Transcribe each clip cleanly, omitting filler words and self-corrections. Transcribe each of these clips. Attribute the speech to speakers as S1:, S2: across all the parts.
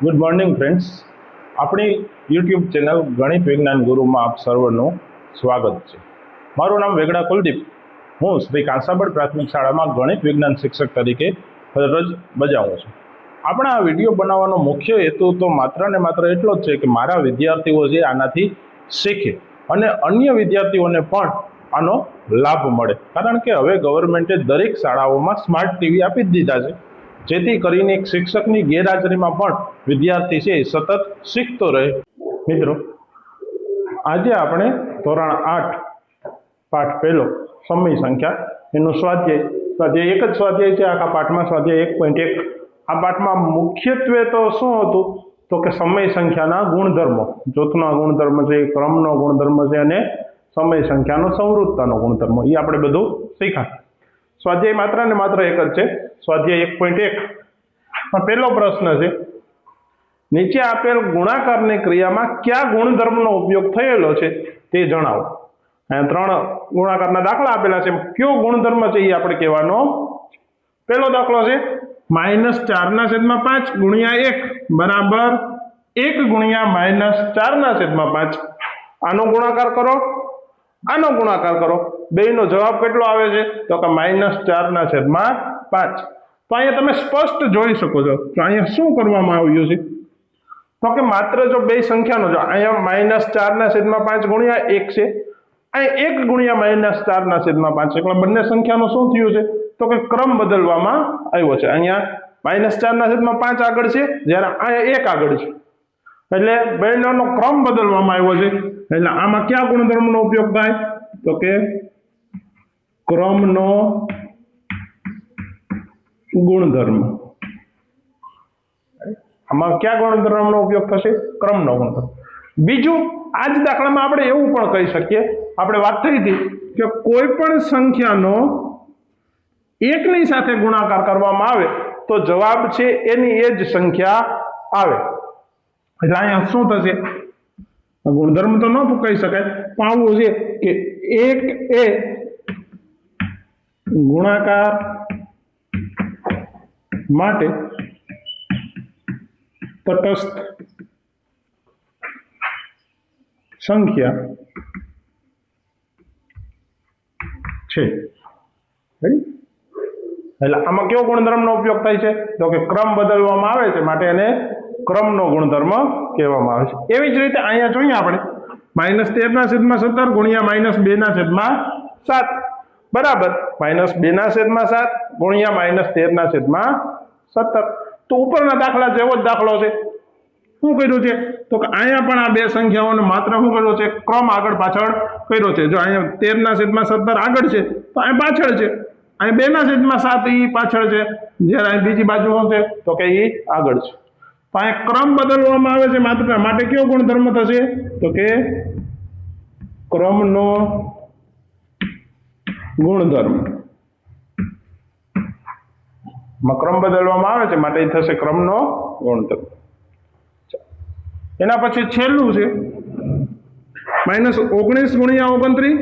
S1: Good morning friends, આપણી YouTube channel ગણિત વિજ્ઞાન ગુરુમાં આપ સર્વનું સ્વાગત છે। મારું નામ વેગડા કુલદીપ, હું શ્રી કાંસાબળ પ્રાથમિક શાળામાં ગણિત વિજ્ઞાન શિક્ષક તરીકે ફરજ બજાવું છું। આપણા આ વિડીયો બનાવવાનો મુખ્ય હેતુ તો માત્ર ને માત્ર એટલો જ છે કે મારા વિદ્યાર્થીઓ જે આનાથી શીખે અને અન્ય વિદ્યાર્થીઓને પણ આનો લાભ મળે, કારણ કે હવે ગવર્મેન્ટે દરેક શાળાઓમાં સ્માર્ટ ટીવી આપી જ દીધા છે, જેથી કરીને એક શિક્ષકની ગેરહાજરીમાં પણ વિદ્યાર્થી છે સતત શીખતો રહે। મિત્રો, આજે આપણે ધોરણ 8 પાઠ પહેલો સમય સંખ્યા એનું સ્વાધ્યાય એક જ સ્વાધ્યાય છે આખા પાઠમાં, સ્વાધ્યાય 1.1। આ પાઠમાં મુખ્યત્વે તો શું હતું તો કે સમય સંખ્યાના ગુણધર્મો, જૂથના ગુણધર્મ છે, ક્રમનો ગુણધર્મ છે અને સમય સંખ્યાનો સંવૃત્તાનો ગુણધર્મ, એ આપણે બધું શીખ્યા। સ્વાધ્યાય માત્ર ને માત્ર એક જ છે, સ્વાધ્યાય 1.1 માં પહેલો પ્રશ્ન છે, નીચે આપેલ ગુણાકારની ક્રિયામાં કયા ગુણધર્મનો ઉપયોગ થયેલો છે તે જણાવો। અહીંયા 3 ગુણાકારના દાખલા આપેલા છે, કયો ગુણધર્મ છે એ આપણે કહેવાનો। પહેલો દાખલો છે -4/5 ગુણ્યા 1 બરાબર 1 ગુણ્યા -4/5। આનો ગુણાકાર કરો, આનો ગુણાકાર કરો, બેયનો જવાબ કેટલો આવે છે તો કે -4/5। તો અહીંયા તમે સ્પષ્ટ જોઈ શકો છો તો અહીંયા શું કરવામાં આવ્યું છે તો કે માત્ર જો બે સંખ્યાનો, જો અહીંયા -4/5 ગુણ્યા 1 છે, અહીં 1 ગુણ્યા -4/5, એટલે બંને સંખ્યાનો શું થયું છે તો કે ક્રમ બદલવામાં આવ્યો છે। અહીંયા -4/5 આગળ છે, જ્યારે અહીંયા 1 આગળ છે, એટલે બંનેનો ક્રમ બદલવામાં આવ્યો છે। એટલે આમાં કયા ગુણધર્મનો ઉપયોગ થાય તો કે ક્રમનો ગુણધર્મ। આમાં કયા ગુણધર્મનો ઉપયોગ થશે? ક્રમનો ગુણધર્મ। બીજું, આ જ દાખલામાં આપણે એવું પણ કહી શકીએ, આપણે વાત થઈ હતી કે કોઈ પણ સંખ્યાનો 1 ની સાથે ગુણાકાર કરવામાં આવે તો જવાબ છે એની એ જ સંખ્યા આવે। એટલે અહીંયા શું થશે? ગુણધર્મ તો ન કહી શકાય, પણ આવું છે કે 1 એ ગુણાકાર માટે તટસ્થ સંખ્યા છે। એટલે આમાં કયો ગુણધર્મનો ઉપયોગ થાય છે તો કે ક્રમ બદલવામાં આવે છે, માટે એને ક્રમનો ગુણધર્મ કહેવામાં આવે છે। એવી જ રીતે અહીંયા જોઈએ આપણે -13/17 ગુણ્યા -2/7 બરાબર -2/7 ગુણ્યા -13/17। તો ઉપરના દાખલા જેવો જ દાખલો છે। શું કર્યું છે તો કે અહીંયા પણ આ બે સંખ્યાઓને માત્ર શું કર્યું છે? ક્રમ આગળ પાછળ કર્યો છે। જો અહીંયા 13/17 આગળ છે તો અહીં પાછળ છે, અહીં 2/7 એ પાછળ છે, જ્યારે અહીં બીજી બાજુ શું છે તો કે એ આગળ છે। તો અહીંયા ક્રમ બદલવામાં આવે છે માત્ર, માટે કયો ગુણધર્મ થશે તો કે ક્રમનો ગુણધર્મ। ક્રમ બદલવામાં આવે છે માટે એ થશે ક્રમનો ગુણધર્મ। એના પછી છેલ્લું છે -19 ગુણ્યા 29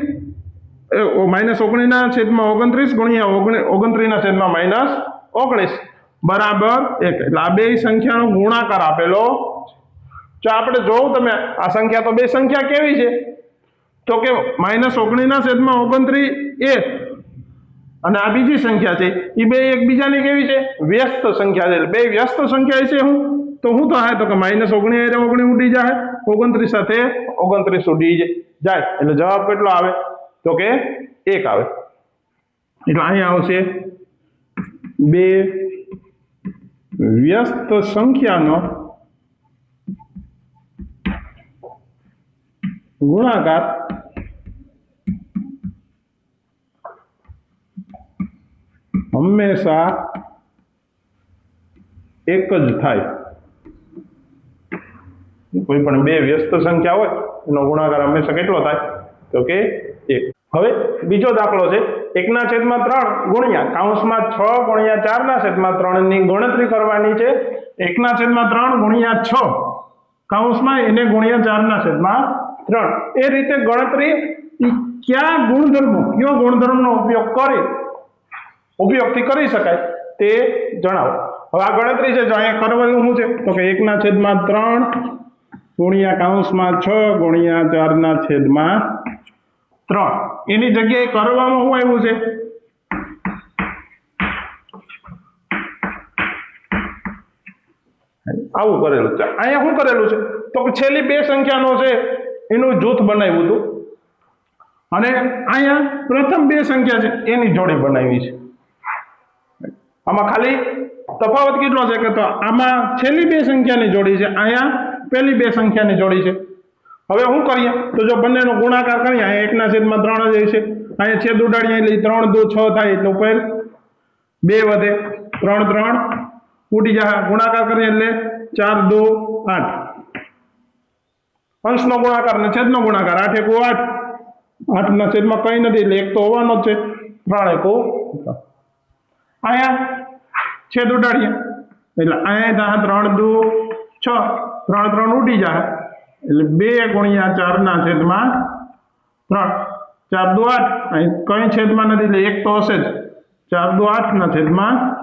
S1: -19/29 ગુણ્યા 29/-19 બરાબર 1। એટલે આ બે સંખ્યાનો ગુણાકાર આપેલો છે। જો આપણે જોવું, તમે આ સંખ્યા તો બે સંખ્યા કેવી છે તો કે -19/29 એ અને આ બીજી સંખ્યા છે, એ બે એકબીજાની કેવી છે? વ્યસ્ત સંખ્યા છે। એટલે બે વ્યસ્ત સંખ્યા છે તો શું થાય તો કે -19 ઉડી જાય, 29 સાથે 29 ઉડી જાય, એટલે જવાબ કેટલો આવે તો કે 1 આવે। એટલે અહીંયા આવશે બે વ્યસ્ત સંખ્યાનો ગુણાકાર હંમેશા એક જ થાય। કોઈ પણ બે વ્યસ્ત સંખ્યા હોય એનો ગુણાકાર હંમેશા કેટલો થાય તો કે 1। હવે બીજો દાખલો છે 1/3 ગુણ્યા (6/4/3) ની ગણતરી કરવાની છે। 1/3 ગુણ્યા 6 એને ગુણ્યા 4/3, એ રીતે ગણતરી કયા ગુણધર્મનો ઉપયોગથી કરી શકાય તે જણાવો।
S2: હવે આ ગણતરી છે જો અહીંયા કરવાનું શું છે તો કે 1/3 ગુણ્યા કૌંસમાં 6 ગુણ્યા 4/3 એની જગ્યાએ કરવામાં શું આવ્યું છે આવું કરેલું છે અહીંયા શું કરેલું છે તો કે છેલ્લી બે સંખ્યાનો છે એનું જૂથ બનાવ્યું હતું અને અહીંયા પ્રથમ બે સંખ્યા છે એની જોડી બનાવી છે આમાં ખાલી તફાવત કેટલો છે કે તો આમાં છેલ્લી બે સંખ્યાની જોડી છે અહીંયા પહેલી બે સંખ્યાની જોડી છે હવે શું કરીએ તો જો બંનેનો ગુણાકાર કરીએ અહીંયા 1/3 જ છે અહીંયા છેદ ઉડાડીએ એટલે 3 2 6 થાય એટલે ઉપર 2 વધે 3 3 ઉડી જાય ગુણાકાર કરીએ એટલે 4 2 8 અંશનો ગુણાકાર અને છેદનો ગુણાકાર 8 1 8 8 ના છેદમાં કંઈ નથી એટલે 1 તો હોવાનો જ છે 3 1 અહીંયા છેદ ઉડાડીએ એટલે અહીંયા 3 2 6 3 3 ઉડી જાય એટલે 2 ગુણ્યા 4/3 4 2 8 અહીં કંઈ છેદમાં નથી એટલે 1 તો હશે જ 4 2 8/3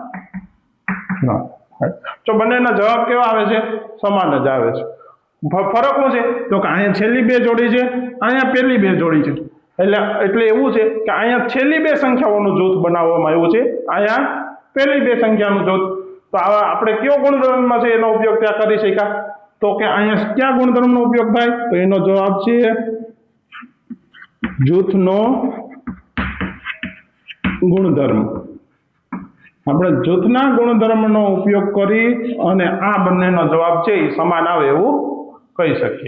S2: તો બંનેના જવાબ કેવા આવે છે સમાન જ આવે છે ફરક શું છે તો કે અહીંયા છેલ્લી બે જોડી છે અહીંયા પહેલી બે જોડી છે એટલે એવું છે કે અહીંયા છેલ્લી બે સંખ્યાઓનું જૂથ બનાવવામાં આવ્યું છે અહીંયા પહેલી બે સંખ્યાનું જૂથ તો આવા આપણે કયો ગુણધર્મમાં છે એનો ઉપયોગ ત્યાં કરી શક્યા તો કે અહીંયા કયા ગુણધર્મનો ઉપયોગ થાય તો એનો જવાબ છે જૂથનો ગુણધર્મ આપણે જૂથના ગુણધર્મનો ઉપયોગ કરી અને આ બંનેનો જવાબ છે એ સમાન આવે એવું કહી શકીએ